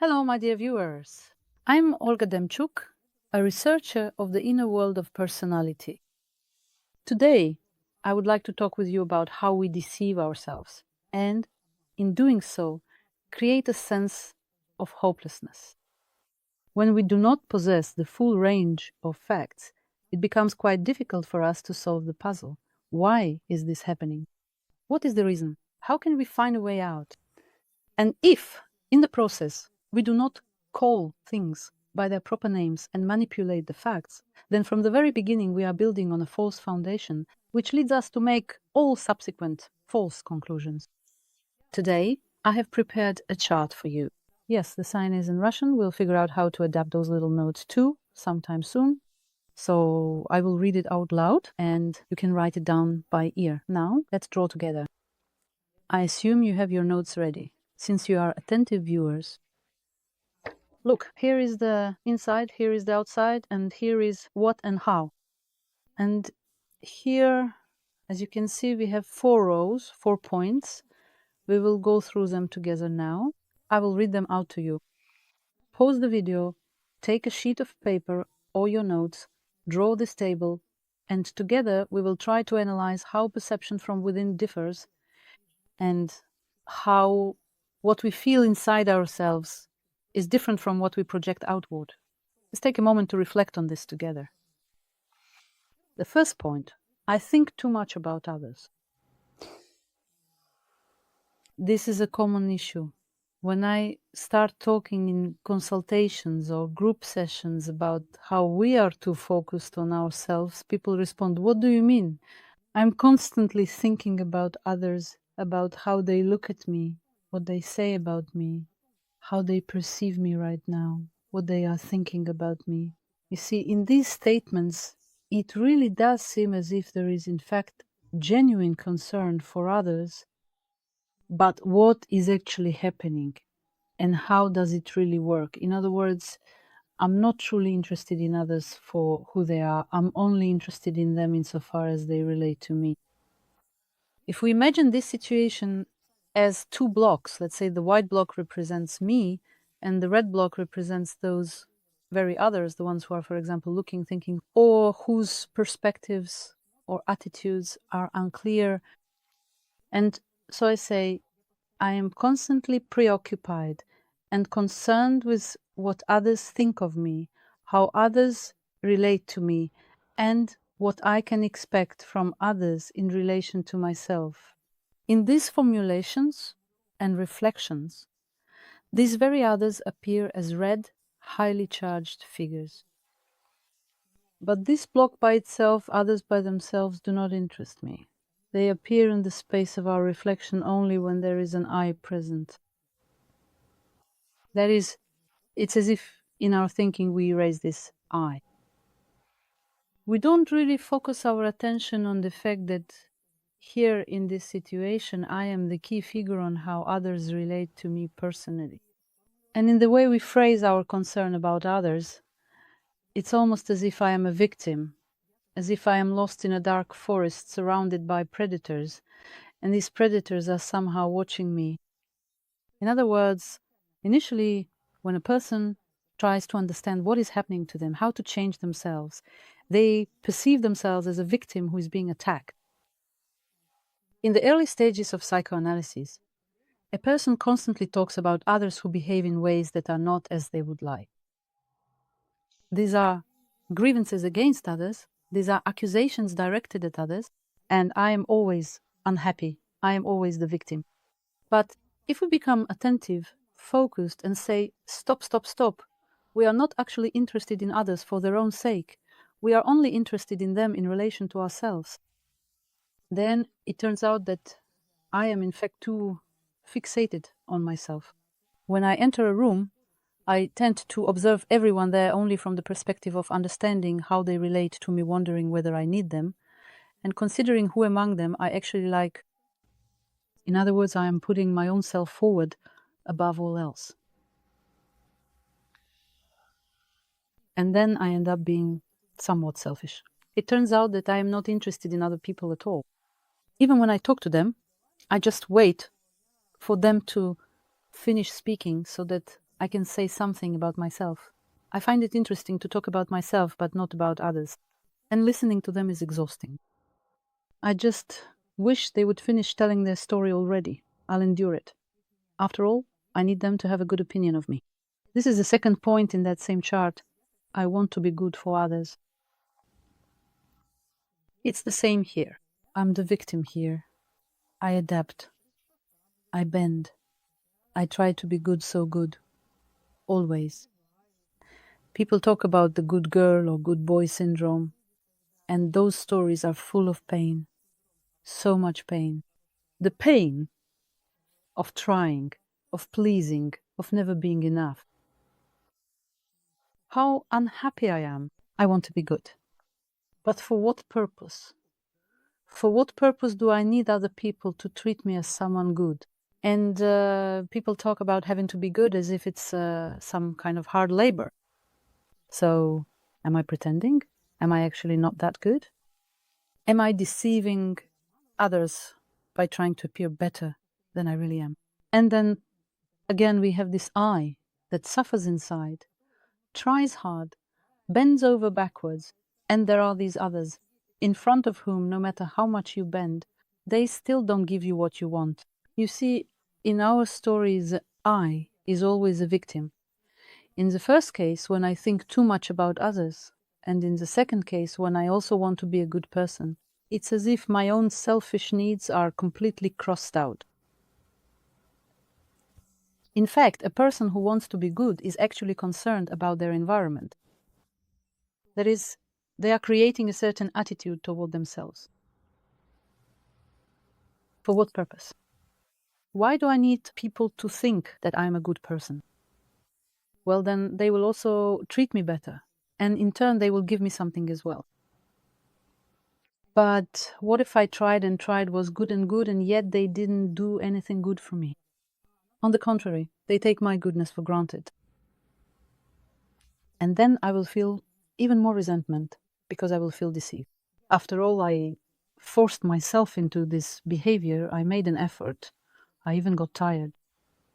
Hello, my dear viewers. I'm Olga Demchuk, a researcher of the inner world of personality. Today, I would like to talk with you about how we deceive ourselves and, in doing so, create a sense of hopelessness. When we do not possess the full range of facts, it becomes quite difficult for us to solve the puzzle. Why is this happening? What is the reason? How can we find a way out? And if, in the process, we do not call things by their proper names and manipulate the facts, then from the very beginning we are building on a false foundation, which leads us to make all subsequent false conclusions. Today, I have prepared a chart for you. Yes, the sign is in Russian. We'll figure out how to adapt those little notes too sometime soon. So I will read it out loud and you can write it down by ear. Now, let's draw together. I assume you have your notes ready. Since you are attentive viewers, look, here is the inside, here is the outside, and here is what and how. And here, as you can see, we have 4 rows, 4 points. We will go through them together now. I will read them out to you. Pause the video, take a sheet of paper or your notes, draw this table, and together we will try to analyze how perception from within differs and how what we feel inside ourselves is different from what we project outward. Let's take a moment to reflect on this together. The first point, I think too much about others. This is a common issue. When I start talking in consultations or group sessions about how we are too focused on ourselves, people respond, "What do you mean? I'm constantly thinking about others, about how they look at me, what they say about me, how they perceive me right now, what they are thinking about me." You see, in these statements, it really does seem as if there is in fact genuine concern for others, but what is actually happening and how does it really work? In other words, I'm not truly interested in others for who they are. I'm only interested in them insofar as they relate to me. If we imagine this situation as 2 blocks, let's say the white block represents me and the red block represents those very others, the ones who are, for example, looking, thinking, or whose perspectives or attitudes are unclear. And so I say, I am constantly preoccupied and concerned with what others think of me, how others relate to me, and what I can expect from others in relation to myself. In these formulations and reflections, these very others appear as red, highly charged figures. But this block by itself, others by themselves, do not interest me. They appear in the space of our reflection only when there is an I present. That is, it's as if in our thinking we erase this I. We don't really focus our attention on the fact that here in this situation I am the key figure on how others relate to me personally. And in the way we phrase our concern about others, it's almost as if I am a victim, as if I am lost in a dark forest surrounded by predators, and these predators are somehow watching me. In other words, initially, when a person tries to understand what is happening to them, how to change themselves, they perceive themselves as a victim who is being attacked. In the early stages of psychoanalysis, a person constantly talks about others who behave in ways that are not as they would like. These are grievances against others, these are accusations directed at others, and I am always unhappy, I am always the victim. But if we become attentive, focused, and say, stop, stop, stop, we are not actually interested in others for their own sake, we are only interested in them in relation to ourselves, then it turns out that I am in fact too fixated on myself. When I enter a room, I tend to observe everyone there only from the perspective of understanding how they relate to me, wondering whether I need them, and considering who among them I actually like. In other words, I am putting my own self forward above all else. And then I end up being somewhat selfish. It turns out that I am not interested in other people at all. Even when I talk to them, I just wait for them to finish speaking so that I can say something about myself. I find it interesting to talk about myself, but not about others. And listening to them is exhausting. I just wish they would finish telling their story already. I'll endure it. After all, I need them to have a good opinion of me. This is the second point in that same chart. I want to be good for others. It's the same here. I'm the victim here. I adapt. I bend. I try to be good so good. Always. People talk about the good girl or good boy syndrome, and those stories are full of pain. So much pain. The pain of trying, of pleasing, of never being enough. How unhappy I am. I want to be good. But for what purpose? For what purpose do I need other people to treat me as someone good? And people talk about having to be good as if it's some kind of hard labor. So, am I pretending? Am I actually not that good? Am I deceiving others by trying to appear better than I really am? And then again, we have this I that suffers inside, tries hard, bends over backwards, and there are these others in front of whom, no matter how much you bend, they still don't give you what you want. You see, in our stories, I is always a victim. In the first case, when I think too much about others, and in the second case, when I also want to be a good person, it's as if my own selfish needs are completely crossed out. In fact, a person who wants to be good is actually concerned about their environment. That is, they are creating a certain attitude toward themselves. For what purpose? Why do I need people to think that I'm a good person? Well, then they will also treat me better, and in turn they will give me something as well. But what if I tried and tried, was good, and yet they didn't do anything good for me? On the contrary, they take my goodness for granted. And then I will feel even more resentment because I will feel deceived. After all, I forced myself into this behavior. I made an effort. I even got tired.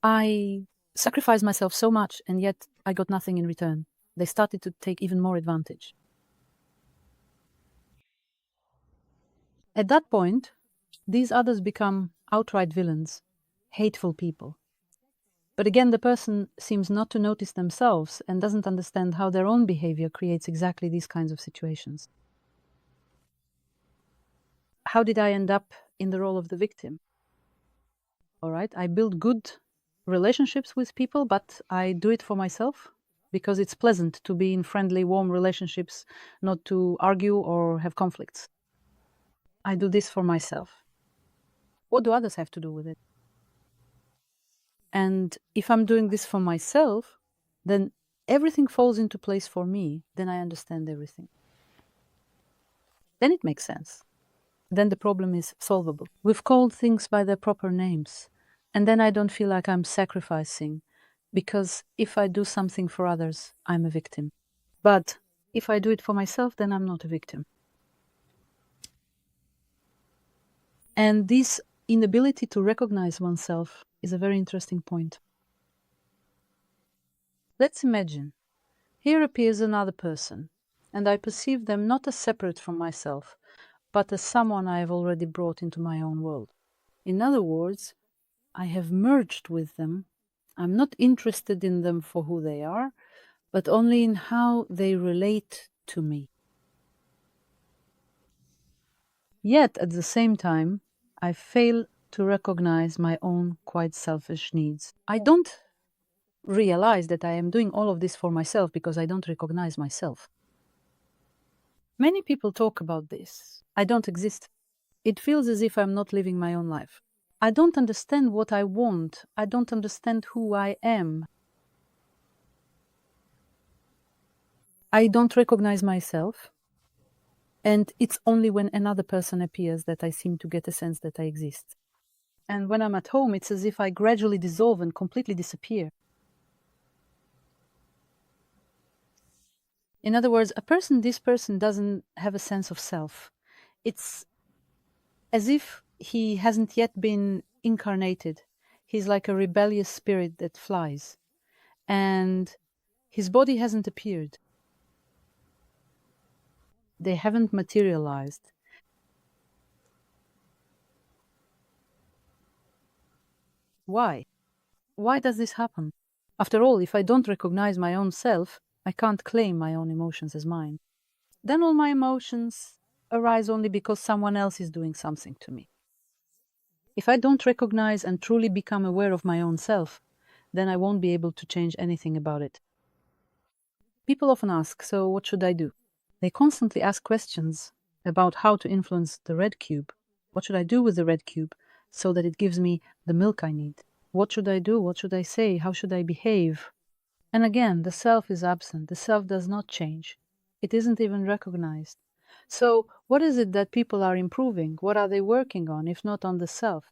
I sacrificed myself so much, and yet I got nothing in return. They started to take even more advantage. At that point, these others become outright villains, hateful people. But again, the person seems not to notice themselves and doesn't understand how their own behavior creates exactly these kinds of situations. How did I end up in the role of the victim? All right, I build good relationships with people, but I do it for myself because it's pleasant to be in friendly, warm relationships, not to argue or have conflicts. I do this for myself. What do others have to do with it? And if I'm doing this for myself, then everything falls into place for me. Then I understand everything. Then it makes sense. Then the problem is solvable. We've called things by their proper names. And then I don't feel like I'm sacrificing, because if I do something for others, I'm a victim. But if I do it for myself, then I'm not a victim. And this inability to recognize oneself is a very interesting point. Let's imagine here appears another person, and I perceive them not as separate from myself, but as someone I have already brought into my own world. In other words, I have merged with them. I'm not interested in them for who they are, but only in how they relate to me. Yet, at the same time, I fail to recognize my own quite selfish needs. I don't realize that I am doing all of this for myself because I don't recognize myself. Many people talk about this. I don't exist. It feels as if I'm not living my own life. I don't understand what I want. I don't understand who I am. I don't recognize myself. And it's only when another person appears that I seem to get a sense that I exist. And when I'm at home, it's as if I gradually dissolve and completely disappear. In other words, this person doesn't have a sense of self. It's as if he hasn't yet been incarnated. He's like a rebellious spirit that flies. and his body hasn't appeared. They haven't materialized. Why? Why does this happen? After all, if I don't recognize my own self, I can't claim my own emotions as mine. Then all my emotions arise only because someone else is doing something to me. If I don't recognize and truly become aware of my own self, then I won't be able to change anything about it. People often ask, so what should I do? They constantly ask questions about how to influence the red cube. What should I do with the red cube so that it gives me the milk I need? What should I do? What should I say? How should I behave? And again, the self is absent. The self does not change. It isn't even recognized. So, what is it that people are improving? What are they working on, if not on the self?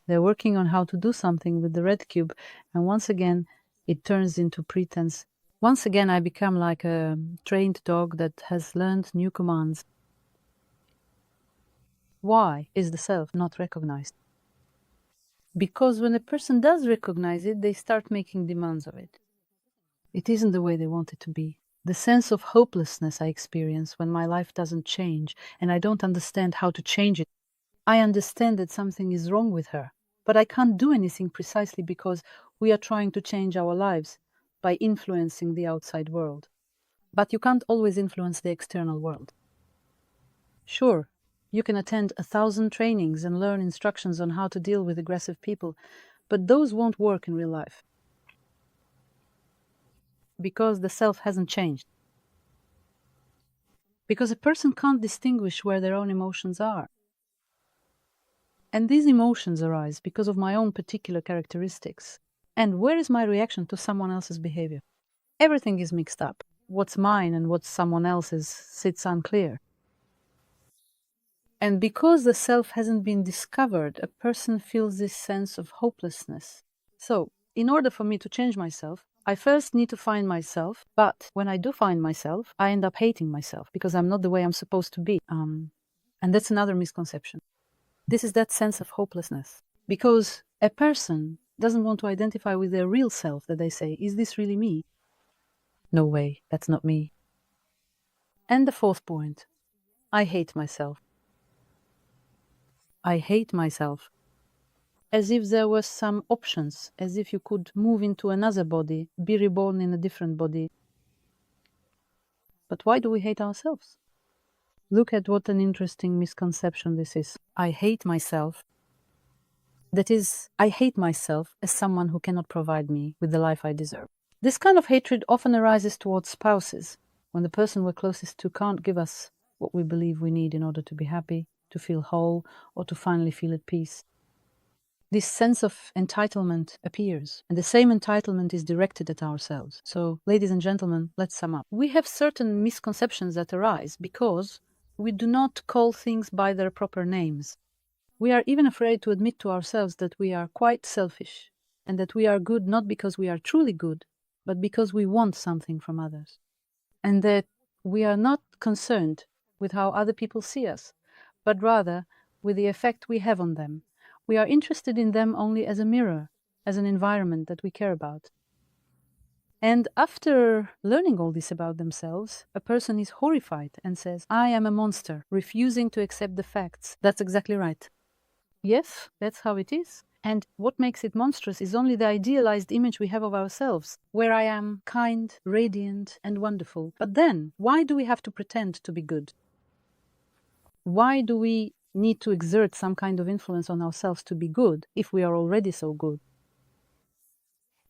They're working on how to do something with the red cube, and once again, it turns into pretense. Once again, I become like a trained dog that has learned new commands. Why is the self not recognized? Because when a person does recognize it, they start making demands of it. It isn't the way they want it to be. The sense of hopelessness I experience when my life doesn't change and I don't understand how to change it. I understand that something is wrong with her, but I can't do anything precisely because we are trying to change our lives by influencing the outside world. But you can't always influence the external world. Sure, you can attend 1,000 trainings and learn instructions on how to deal with aggressive people, but those won't work in real life because the self hasn't changed. Because a person can't distinguish where their own emotions are. And these emotions arise because of my own particular characteristics. And where is my reaction to someone else's behavior? Everything is mixed up. What's mine and what's someone else's sits unclear. And because the self hasn't been discovered, a person feels this sense of hopelessness. So, in order for me to change myself, I first need to find myself, but when I do find myself, I end up hating myself because I'm not the way I'm supposed to be. And that's another misconception. This is that sense of hopelessness. Because a person doesn't want to identify with their real self, that they say, is this really me? No way, that's not me. And the fourth point, I hate myself. I hate myself. As if there were some options, as if you could move into another body, be reborn in a different body. But why do we hate ourselves? Look at what an interesting misconception this is. I hate myself. That is, I hate myself as someone who cannot provide me with the life I deserve. This kind of hatred often arises towards spouses, when the person we're closest to can't give us what we believe we need in order to be happy, to feel whole, or to finally feel at peace. This sense of entitlement appears, and the same entitlement is directed at ourselves. So, ladies and gentlemen, let's sum up. We have certain misconceptions that arise because we do not call things by their proper names. We are even afraid to admit to ourselves that we are quite selfish, and that we are good not because we are truly good, but because we want something from others. And that we are not concerned with how other people see us, but rather with the effect we have on them. We are interested in them only as a mirror, as an environment that we care about. And after learning all this about themselves, a person is horrified and says, I am a monster, refusing to accept the facts. That's exactly right. Yes, that's how it is. And what makes it monstrous is only the idealized image we have of ourselves, where I am kind, radiant, and wonderful. But then, why do we have to pretend to be good? Why do we need to exert some kind of influence on ourselves to be good if we are already so good?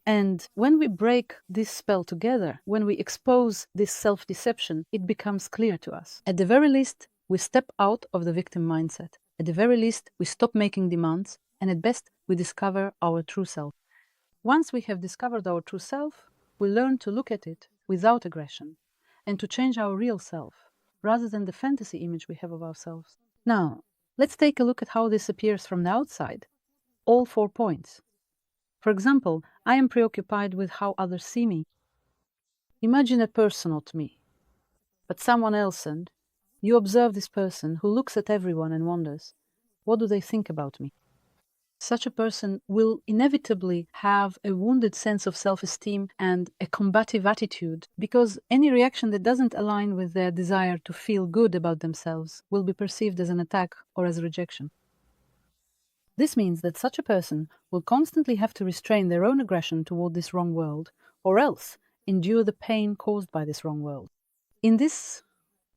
And when we break this spell together, when we expose this self-deception, it becomes clear to us. At the very least, we step out of the victim mindset. At the very least, we stop making demands, and at best, we discover our true self. Once we have discovered our true self, we learn to look at it without aggression and to change our real self, rather than the fantasy image we have of ourselves. Now, let's take a look at how this appears from the outside. All 4 points. For example, I am preoccupied with how others see me. Imagine a person, not me, but someone else, and you observe this person who looks at everyone and wonders, what do they think about me? Such a person will inevitably have a wounded sense of self-esteem and a combative attitude, because any reaction that doesn't align with their desire to feel good about themselves will be perceived as an attack or as rejection. This means that such a person will constantly have to restrain their own aggression toward this wrong world, or else endure the pain caused by this wrong world. In this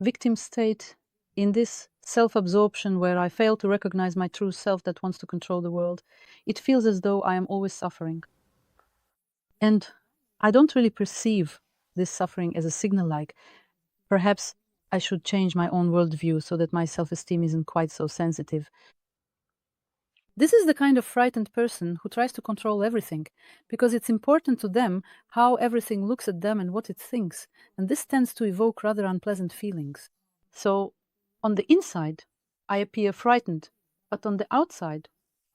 victim state, in this self-absorption where I fail to recognize my true self that wants to control the world, it feels as though I am always suffering. And I don't really perceive this suffering as a signal like, perhaps I should change my own worldview so that my self-esteem isn't quite so sensitive. This is the kind of frightened person who tries to control everything, because it's important to them how everything looks at them and what it thinks, and this tends to evoke rather unpleasant feelings. So, on the inside, I appear frightened, but on the outside,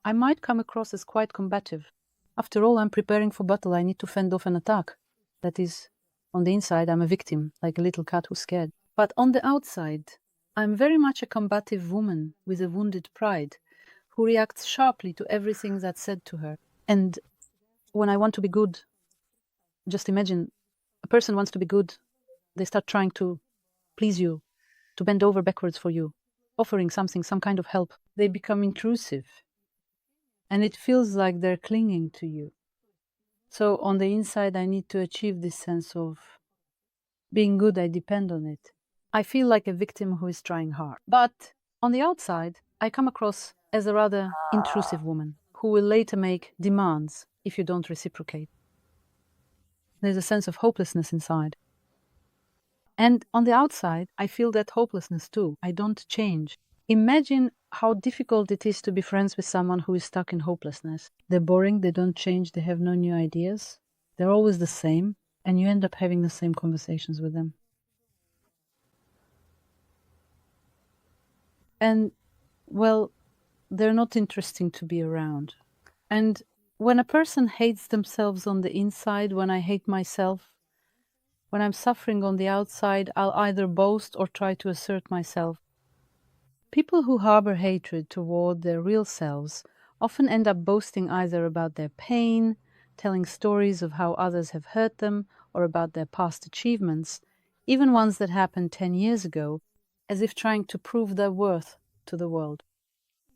I might come across as quite combative. After all, I'm preparing for battle. I need to fend off an attack. That is, on the inside, I'm a victim, like a little cat who's scared. But on the outside, I'm very much a combative woman with a wounded pride, who reacts sharply to everything that's said to her. And when I want to be good, just imagine a person wants to be good, they start trying to please you, to bend over backwards for you, offering something, some kind of help. They become intrusive, and it feels like they're clinging to you. So on the inside, I need to achieve this sense of being good. I depend on it. I feel like a victim who is trying hard. But on the outside, I come across as a rather intrusive woman who will later make demands if you don't reciprocate. There's a sense of hopelessness inside. And on the outside, I feel that hopelessness too. I don't change. Imagine how difficult it is to be friends with someone who is stuck in hopelessness. They're boring, they don't change, they have no new ideas. They're always the same, and you end up having the same conversations with them. And, well, they're not interesting to be around. And when a person hates themselves on the inside, when I hate myself, when I'm suffering on the outside, I'll either boast or try to assert myself. People who harbor hatred toward their real selves often end up boasting either about their pain, telling stories of how others have hurt them, or about their past achievements, even ones that happened 10 years ago, as if trying to prove their worth to the world.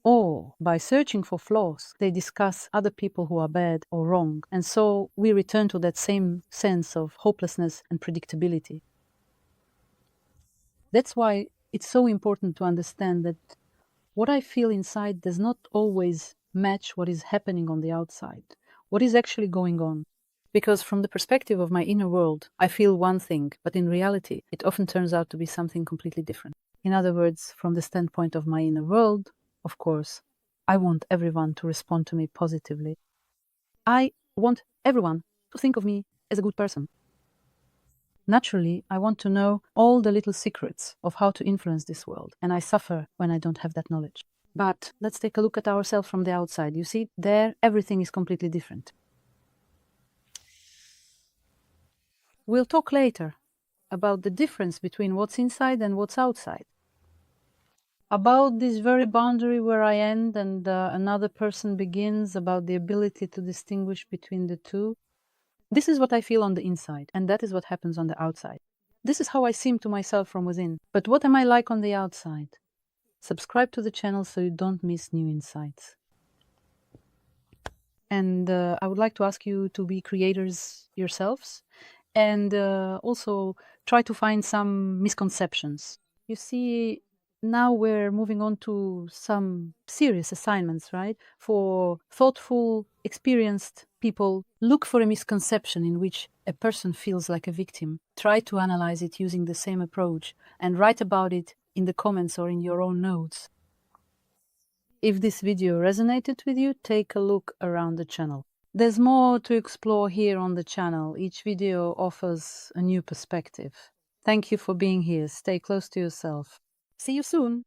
Or, by searching for flaws, they discuss other people who are bad or wrong, and so we return to that same sense of hopelessness and predictability. That's why it's so important to understand that what I feel inside does not always match what is happening on the outside, what is actually going on. Because from the perspective of my inner world, I feel one thing, but in reality, it often turns out to be something completely different. In other words, from the standpoint of my inner world, of course, I want everyone to respond to me positively. I want everyone to think of me as a good person. Naturally, I want to know all the little secrets of how to influence this world, and I suffer when I don't have that knowledge. But let's take a look at ourselves from the outside. You see, there, everything is completely different. We'll talk later about the difference between what's inside and what's outside. About this very boundary where I end and another person begins, about the ability to distinguish between the two. This is what I feel on the inside, and that is what happens on the outside. This is how I seem to myself from within. But what am I like on the outside? Subscribe to the channel so you don't miss new insights. And I would like to ask you to be creators yourselves, and also try to find some misconceptions. You see, now we're moving on to some serious assignments, right? For thoughtful, experienced people, look for a misconception in which a person feels like a victim. Try to analyze it using the same approach and write about it in the comments or in your own notes. If this video resonated with you, take a look around the channel. There's more to explore here on the channel. Each video offers a new perspective. Thank you for being here. Stay close to yourself. See you soon!